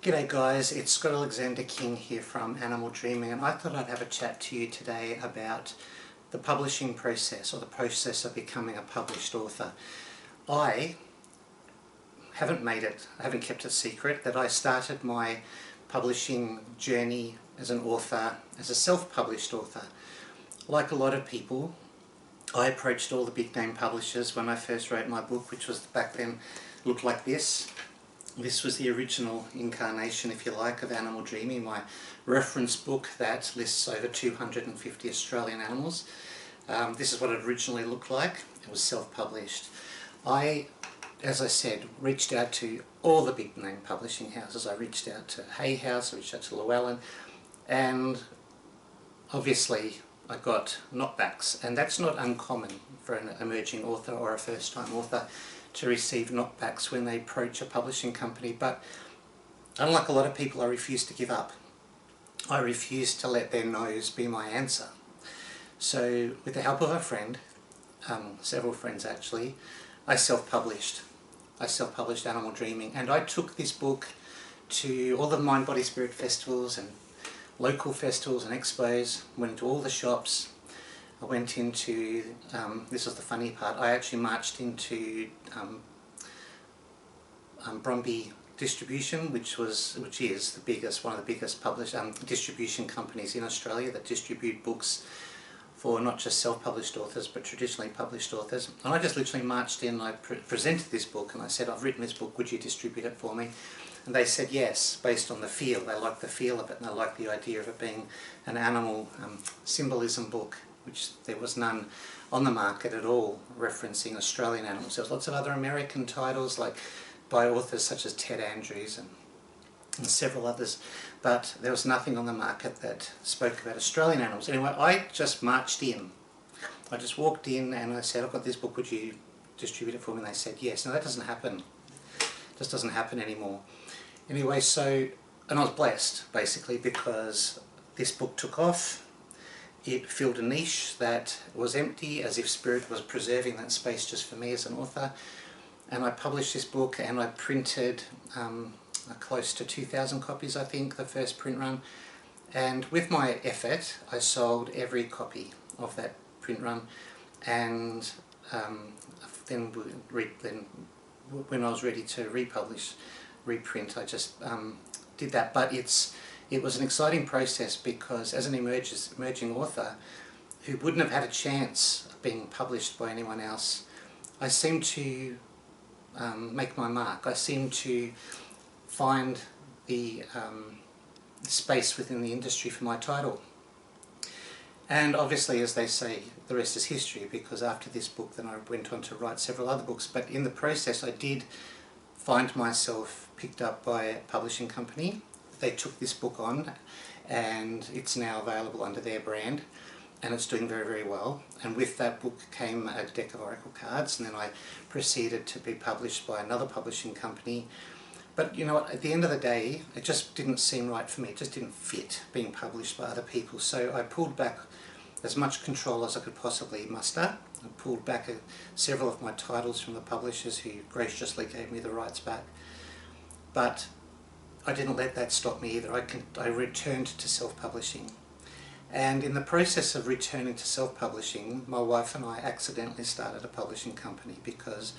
G'day guys, it's Scott Alexander King here from Animal Dreaming, and I thought I'd have a chat to you today about the publishing process, or the process of becoming a published author. I haven't kept it secret that I started my publishing journey as an author, as a self-published author. Like a lot of people, I approached all the big name publishers when I first wrote my book, which was back then looked like this. This was the original incarnation, if you like, of Animal Dreaming, my reference book that lists over 250 Australian animals. This is what it originally looked like. It was self-published. I, as I said, reached out to all the big name publishing houses. I reached out to Hay House, I reached out to Llewellyn, and obviously I got knockbacks, and that's not uncommon for an emerging author or a first-time author to receive knockbacks when they approach a publishing company. But unlike a lot of people, I refused to give up. I refused to let their no's be my answer. So with the help of a friend, several friends actually, I self-published. I self-published Animal Dreaming, and I took this book to all the Mind, Body, Spirit festivals and local festivals and expos, went into all the shops. I went into, this was the funny part, I actually marched into Bromby Distribution, which is the biggest, one of the biggest distribution companies in Australia that distribute books for not just self-published authors but traditionally published authors. And I just literally marched in, I presented this book and I said, I've written this book, would you distribute it for me? And they said yes, based on the feel. They liked the feel of it and they liked the idea of it being an animal symbolism book, which there was none on the market at all referencing Australian animals. There was lots of other American titles, like by authors such as Ted Andrews and several others, but there was nothing on the market that spoke about Australian animals. Anyway, I just marched in. I just walked in and I said, I've got this book, would you distribute it for me? And they said yes. Now that doesn't happen. It just doesn't happen anymore. Anyway, so, and I was blessed basically because this book took off. It filled a niche that was empty, as if Spirit was preserving that space just for me as an author. And I published this book and I printed close to 2,000 copies, I think, the first print run. And with my effort, I sold every copy of that print run. And then when I was ready to reprint, I just did that. But it was an exciting process because as an emerging author who wouldn't have had a chance of being published by anyone else, I seemed to make my mark. I seemed to find the space within the industry for my title. And obviously, as they say, the rest is history, because after this book then I went on to write several other books. But in the process I did find myself picked up by a publishing company. They took this book on and it's now available under their brand and it's doing very, very well. And with that book came a deck of oracle cards, and then I proceeded to be published by another publishing company. But you know what, at the end of the day it just didn't seem right for me. It just didn't fit being published by other people. So I pulled back as much control as I could possibly muster. I pulled back several of my titles from the publishers who graciously gave me the rights back. But I didn't let that stop me either. I returned to self-publishing. And in the process of returning to self-publishing, my wife and I accidentally started a publishing company, because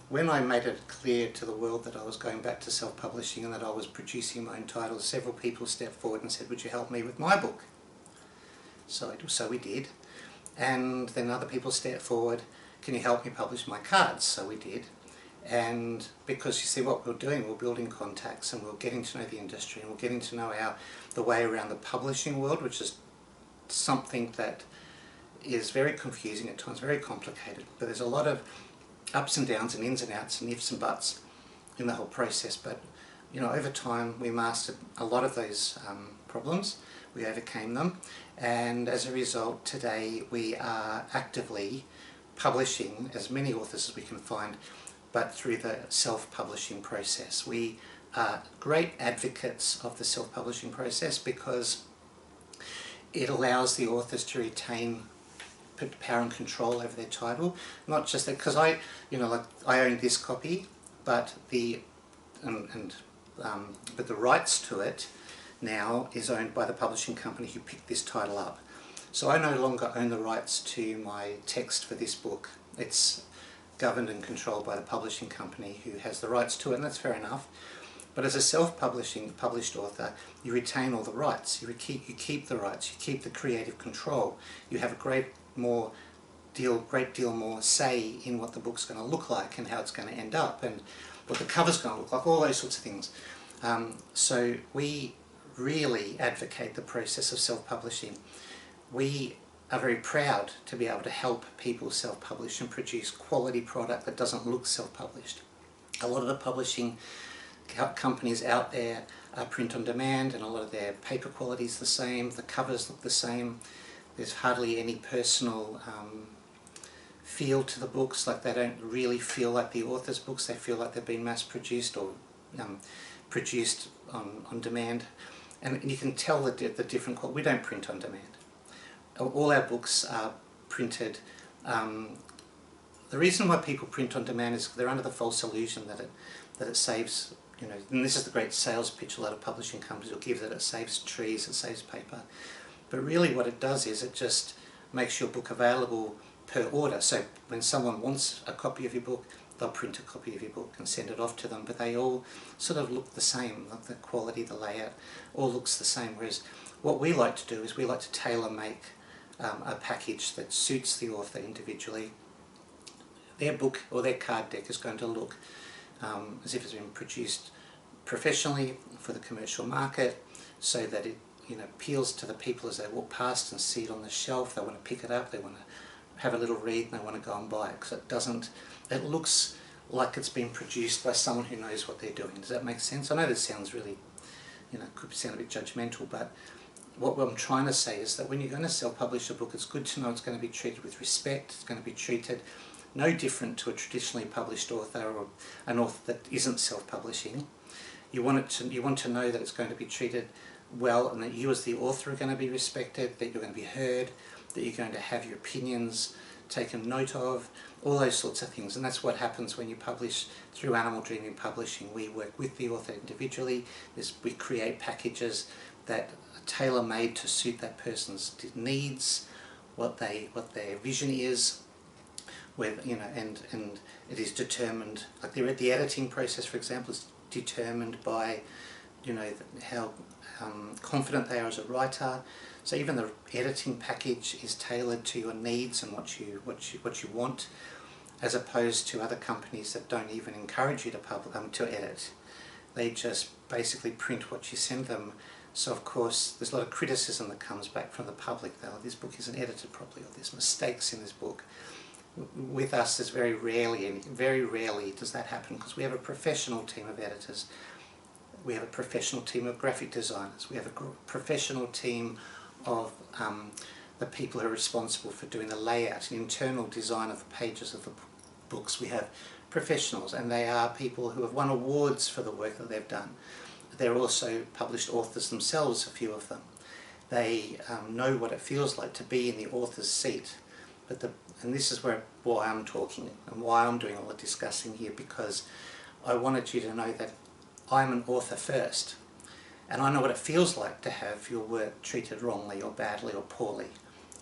when I made it clear to the world that I was going back to self-publishing and that I was producing my own titles, several people stepped forward and said, would you help me with my book? So we did. And then other people stepped forward, can you help me publish my cards? So we did. And because you see what we're doing, we're building contacts and we're getting to know the industry and we're getting to know the way around the publishing world, which is something that is very confusing at times, very complicated. But there's a lot of ups and downs and ins and outs and ifs and buts in the whole process. But you know, over time we mastered a lot of those problems. We overcame them, and as a result today we are actively publishing as many authors as we can find, but through the self-publishing process. We are great advocates of the self-publishing process because it allows the authors to retain power and control over their title. Not just that, because I own this copy, but and but the rights to it now is owned by the publishing company who picked this title up. So I no longer own the rights to my text for this book. It's governed and controlled by the publishing company who has the rights to it, and that's fair enough. But as a published author, you retain all the rights. You keep the rights. You keep the creative control. You have a great deal more say in what the book's going to look like and how it's going to end up and what the cover's going to look like. All those sorts of things. So we really advocate the process of self-publishing. We are very proud to be able to help people self-publish and produce quality product that doesn't look self-published. A lot of the publishing companies out there are print on demand, and a lot of their paper quality is the same, the covers look the same, there's hardly any personal feel to the books, like they don't really feel like the author's books, they feel like they've been mass produced or produced on demand, and you can tell the different quality. We don't print on demand. All our books are printed. The reason why people print on demand is they're under the false illusion that it saves, and this is the great sales pitch a lot of publishing companies will give, that it saves trees, it saves paper. But really what it does is it just makes your book available per order. So when someone wants a copy of your book, they'll print a copy of your book and send it off to them, but they all sort of look the same, like the quality, the layout, all looks the same. Whereas what we like to do is we like to tailor make a package that suits the author individually. Their book or their card deck is going to look as if it's been produced professionally for the commercial market, so that it appeals to the people as they walk past and see it on the shelf. They want to pick it up, they want to have a little read, and they want to go and buy it, because it looks like it's been produced by someone who knows what they're doing. Does that make sense? I know this sounds really, could sound a bit judgmental, but what I'm trying to say is that when you're going to self-publish a book, it's good to know it's going to be treated with respect. It's going to be treated no different to a traditionally published author or an author that isn't self-publishing. You want to know that it's going to be treated well, and that you as the author are going to be respected, that you're going to be heard, that you're going to have your opinions taken note of, all those sorts of things. And that's what happens when you publish through Animal Dreaming Publishing. We work with the author individually. We create packages that are tailor-made to suit that person's needs, what their vision is, and it is determined, like the editing process, for example, is determined by how confident they are as a writer. So even the editing package is tailored to your needs and what you want, as opposed to other companies that don't even encourage you to edit. They just basically print what you send them. So of course there's a lot of criticism that comes back from the public, that this book isn't edited properly, or there's mistakes in this book. With us, there's very rarely does that happen, because we have a professional team of editors, we have a professional team of graphic designers, we have a professional team of the people who are responsible for doing the layout and internal design of the pages of the books. We have professionals, and they are people who have won awards for the work that they've done. They're also published authors themselves, a few of them. They know what it feels like to be in the author's seat. And this is why I'm talking and why I'm doing all the discussing here, because I wanted you to know that I'm an author first, and I know what it feels like to have your work treated wrongly or badly or poorly.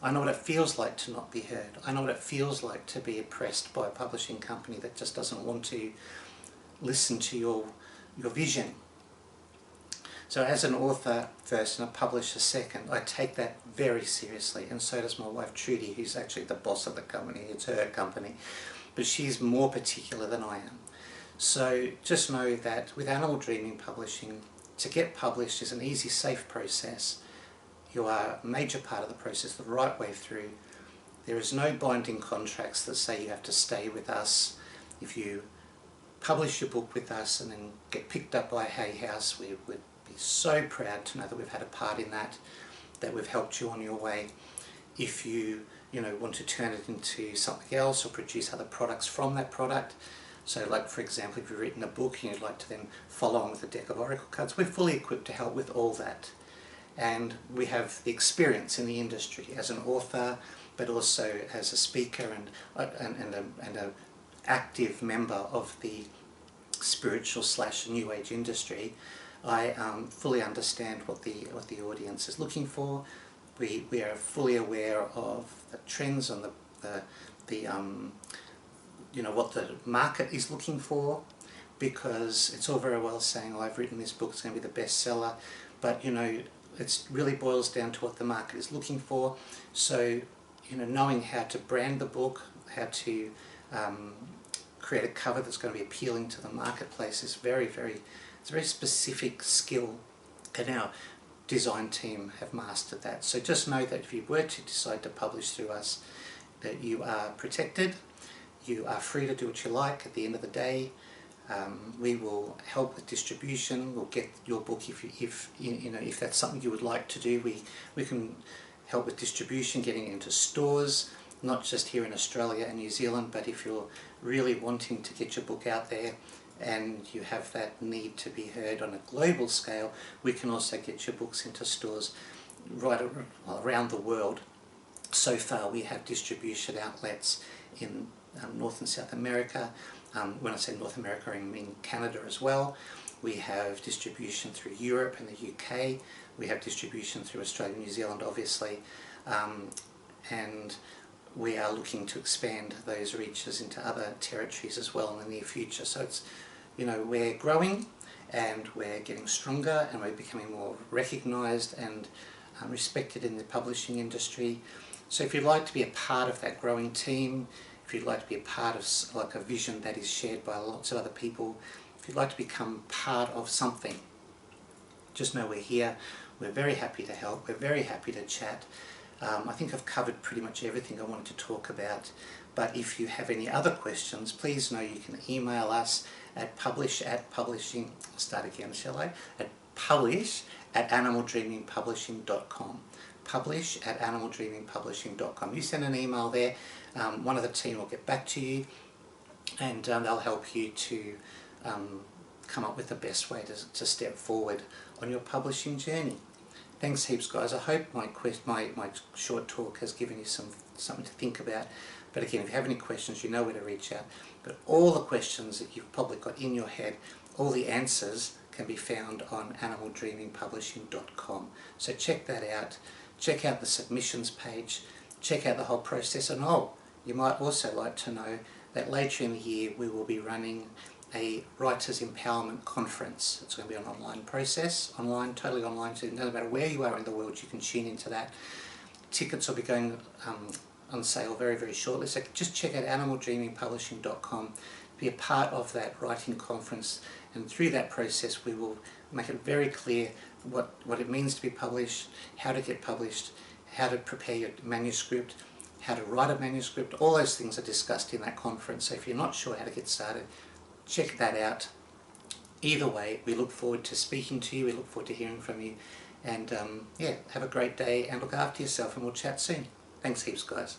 I know what it feels like to not be heard. I know what it feels like to be oppressed by a publishing company that just doesn't want to listen to your vision. So as an author first and a publisher second, I take that very seriously, and so does my wife Trudy, who's actually the boss of the company. It's her company, but she's more particular than I am. So just know that with Animal Dreaming Publishing, to get published is an easy, safe process. You are a major part of the process the right way through. There is no binding contracts that say you have to stay with us. If you publish your book with us and then get picked up by Hay House, we would be so proud to know that we've had a part in that we've helped you on your way. If you want to turn it into something else or produce other products from that product, so like for example, if you've written a book and you'd like to then follow on with a deck of oracle cards, we're fully equipped to help with all that. And we have the experience in the industry as an author, but also as a speaker and an active member of the spiritual / new age industry, I fully understand what the audience is looking for. We are fully aware of the trends and what the market is looking for, because it's all very well saying, oh, I've written this book, it's going to be the bestseller, but it really boils down to what the market is looking for. So knowing how to brand the book, how to create a cover that's going to be appealing to the marketplace is it's a very specific skill, and our design team have mastered that. So just know that if you were to decide to publish through us, that you are protected, you are free to do what you like. At the end of the day, we will help with distribution. We'll get your book if that's something you would like to do. We can help with distribution, getting it into stores, not just here in Australia and New Zealand, but if you're really wanting to get your book out there and you have that need to be heard on a global scale, we can also get your books into stores right around the world. So far we have distribution outlets in North and South America. When I say North America, I mean Canada as well. We have distribution through Europe and the UK. We have distribution through Australia and New Zealand, obviously. And we are looking to expand those reaches into other territories as well in the near future. So it's, we're growing and we're getting stronger and we're becoming more recognised and respected in the publishing industry. So if you'd like to be a part of that growing team, if you'd like to be a part of like a vision that is shared by lots of other people, if you'd like to become part of something, just know we're here. We're very happy to help. We're very happy to chat. I think I've covered pretty much everything I wanted to talk about, but if you have any other questions, please know you can email us at publish@animaldreamingpublishing.com. publish@animaldreamingpublishing.com. You send an email there, one of the team will get back to you, and they'll help you to come up with the best way to step forward on your publishing journey. Thanks heaps, guys. I hope my short talk has given you something to think about. But again, if you have any questions, you know where to reach out. But all the questions that you've probably got in your head, all the answers can be found on animaldreamingpublishing.com. So check that out. Check out the submissions page. Check out the whole process. And you might also like to know that later in the year we will be running a Writers Empowerment Conference. It's going to be an online process, totally online, so no matter where you are in the world you can tune into that. Tickets will be going on sale very, very shortly, so just check out animaldreamingpublishing.com, be a part of that writing conference, and through that process we will make it very clear what it means to be published, how to get published, how to prepare your manuscript, how to write a manuscript. All those things are discussed in that conference, so if you're not sure how to get started, check that out. Either way, we look forward to speaking to you, we look forward to hearing from you, and yeah, have a great day and look after yourself, and we'll chat soon. Thanks heaps, guys.